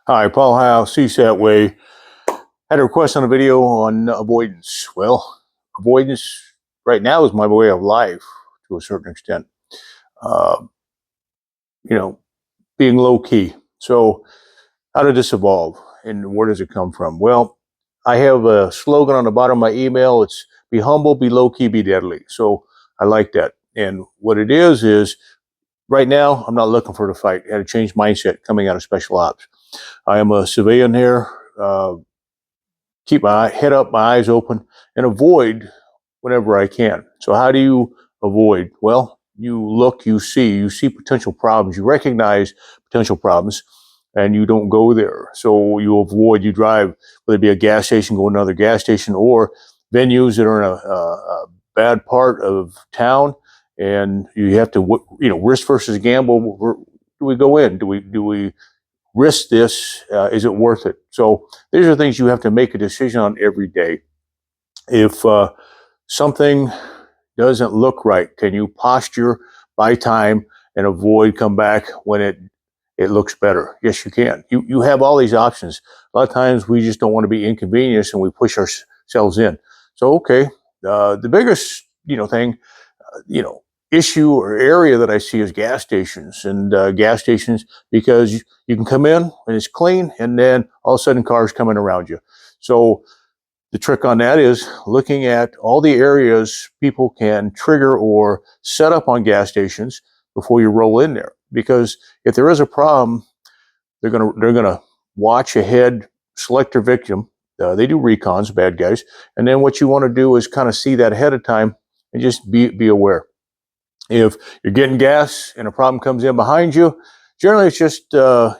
Hi, Paul Howe, CSAT Way. Had a request on a video on avoidance. Well, avoidance right now is my way of life to a certain extent. Uh, you know, being low key. So, how did this evolve and where does it come from? Well, I have a slogan on the bottom of my email. It's be humble, be low key, be deadly. So, I like that. And what it is right now, I'm not looking for the fight. I had to change mindset coming out of special ops. I am a civilian here. Keep my head up, my eyes open, and avoid whenever I can. So how do you avoid? Well, you look, you see potential problems, you recognize potential problems, and you don't go there. So you avoid, you drive, whether it be a gas station, go to another gas station, or venues that are in a bad part of town, and you have to, risk versus gamble. Do we go in? Do we risk this? Is it worth it? So these are things you have to make a decision on every day. If something doesn't look right, can you posture, buy time, and avoid come back when it looks better? Yes, you can. You have all these options. A lot of times we just don't want to be inconvenienced and we push ourselves in. So okay, the biggest thing, you know, issue or area that I see is gas stations and gas stations, because you can come in and it's clean and then all of a sudden cars coming around you. So the trick on that is looking at all the areas people can trigger or set up on gas stations before you roll in there. Because if there is a problem, they're gonna watch ahead, select their victim. They do recons, bad guys, and then what you want to do is kind of see that ahead of time and just be aware. If you're getting gas and a problem comes in behind you, generally it's just a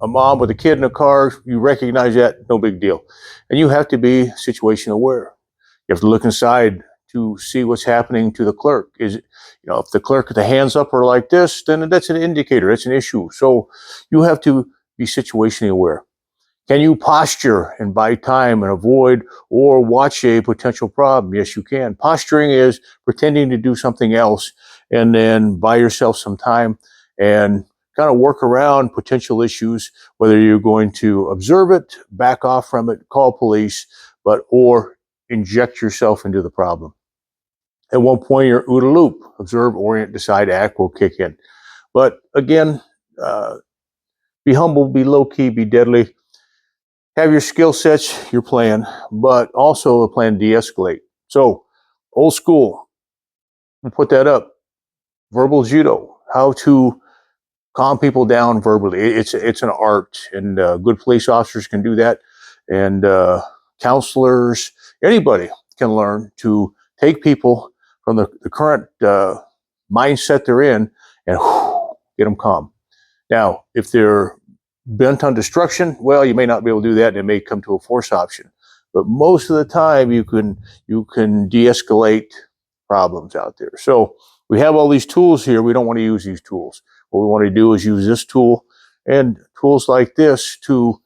mom with a kid in a car. You recognize that, no big deal, and you have to be situation aware. You have to look inside to see what's happening to the clerk. If the clerk, the hands up are like this, then that's an indicator. It's an issue. So you have to be situationally aware. Can you posture and buy time and avoid or watch a potential problem? Yes, you can. Posturing is pretending to do something else and then buy yourself some time and kind of work around potential issues, whether you're going to observe it, back off from it, call police, or inject yourself into the problem. At one point, you're OODA loop, observe, orient, decide, act will kick in. But again, be humble, be low key, be deadly. Have your skill sets, your plan, but also a plan to de-escalate. So, old school, we'll put that up. Verbal judo, how to calm people down verbally. It's an art, and good police officers can do that, and counselors, anybody can learn to take people from the current mindset they're in and get them calm. Now, if they're bent on destruction, well, you may not be able to do that, and it may come to a force option. But most of the time, you can de-escalate problems out there. So we have all these tools here. We don't want to use these tools. What we want to do is use this tool and tools like this to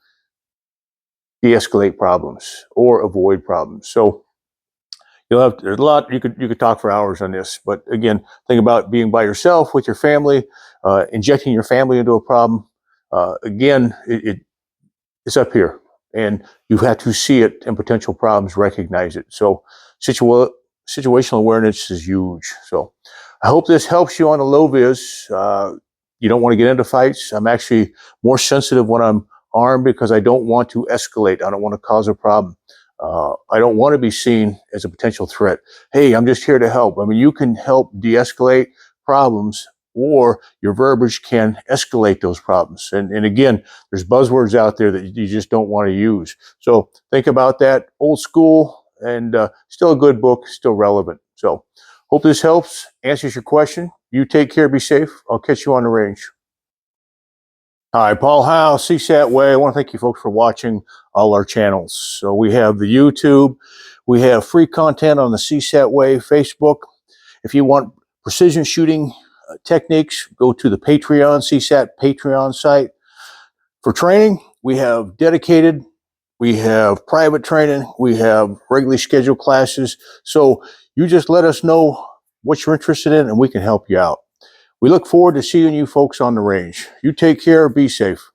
de-escalate problems or avoid problems. So there's a lot you could talk for hours on this, but again, think about being by yourself with your family, injecting your family into a problem. Again, it's up here, and you have to see it and potential problems, recognize it. So situational awareness is huge. So I hope this helps you on the low vis. You don't want to get into fights. I'm actually more sensitive when I'm armed because I don't want to escalate. I don't want to cause a problem. I don't want to be seen as a potential threat. Hey, I'm just here to help. I mean, you can help de-escalate problems, or your verbiage can escalate those problems. And again, there's buzzwords out there that you just don't want to use. So think about that. Old school, and still a good book, still relevant. So hope this helps, answers your question. You take care, be safe. I'll catch you on the range. Hi, Paul Howe, CSAT Way. I want to thank you folks for watching all our channels. So we have the YouTube, we have free content on the CSAT Way Facebook. If you want precision shooting techniques, go to the Patreon, CSAT Patreon site. For training, we have dedicated, we have private training, we have regularly scheduled classes. So you just let us know what you're interested in and we can help you out. We look forward to seeing you folks on the range. You take care, be safe.